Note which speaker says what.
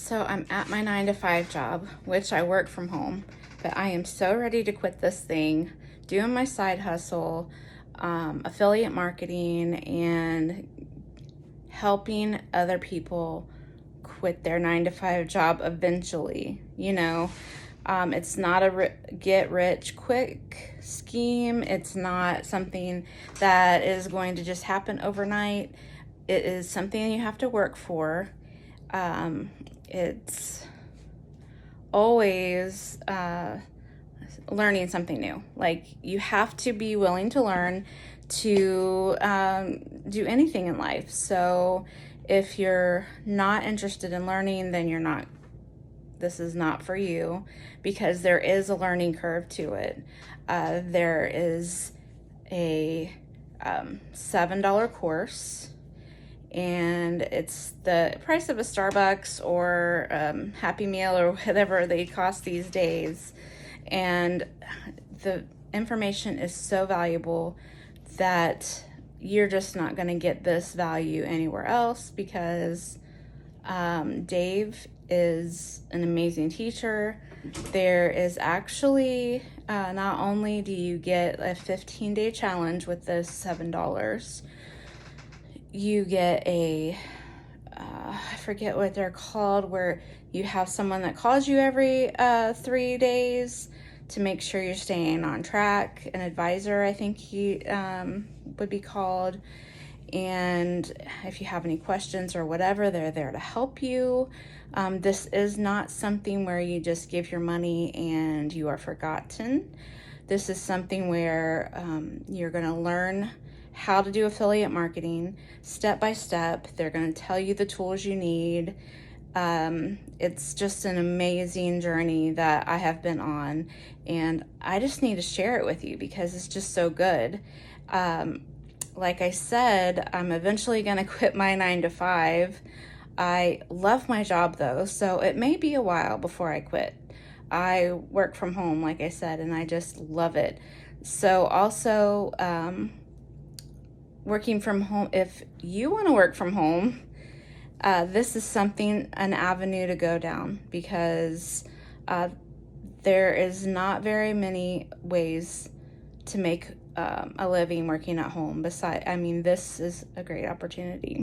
Speaker 1: So I'm at my 9 to 5 job, which I work from home, but I am so ready to quit this thing, doing my side hustle, affiliate marketing, and helping other people quit their 9 to 5 job eventually. It's not a get rich quick scheme. It's not something that is going to just happen overnight. It is something you have to work for. It's always learning something new. Like, you have to be willing to learn to do anything in life. So if you're not interested in learning, then this is not for you, because there is a learning curve to it. There is a $7 course, and it's the price of a Starbucks or Happy Meal or whatever they cost these days. And the information is so valuable that you're just not going to get this value anywhere else, because Dave is an amazing teacher. There is actually, not only do you get a 15-day challenge with this $7, you get I forget what they're called, where you have someone that calls you every 3 days to make sure you're staying on track. An advisor, I think he would be called. And if you have any questions or whatever, they're there to help you. This is not something where you just give your money and you are forgotten. This is something where you're going to learn how to do affiliate marketing step by step. They're going to tell you the tools you need. It's just an amazing journey that I have been on, and I just need to share it with you because it's just so good. Like I said, I'm eventually going to quit my 9 to 5. I love my job though, so it may be a while before I quit. I work from home, like I said, and I just love it. So also, working from home, if you want to work from home, this is an avenue to go down, because there is not very many ways to make a living working at home. This is a great opportunity.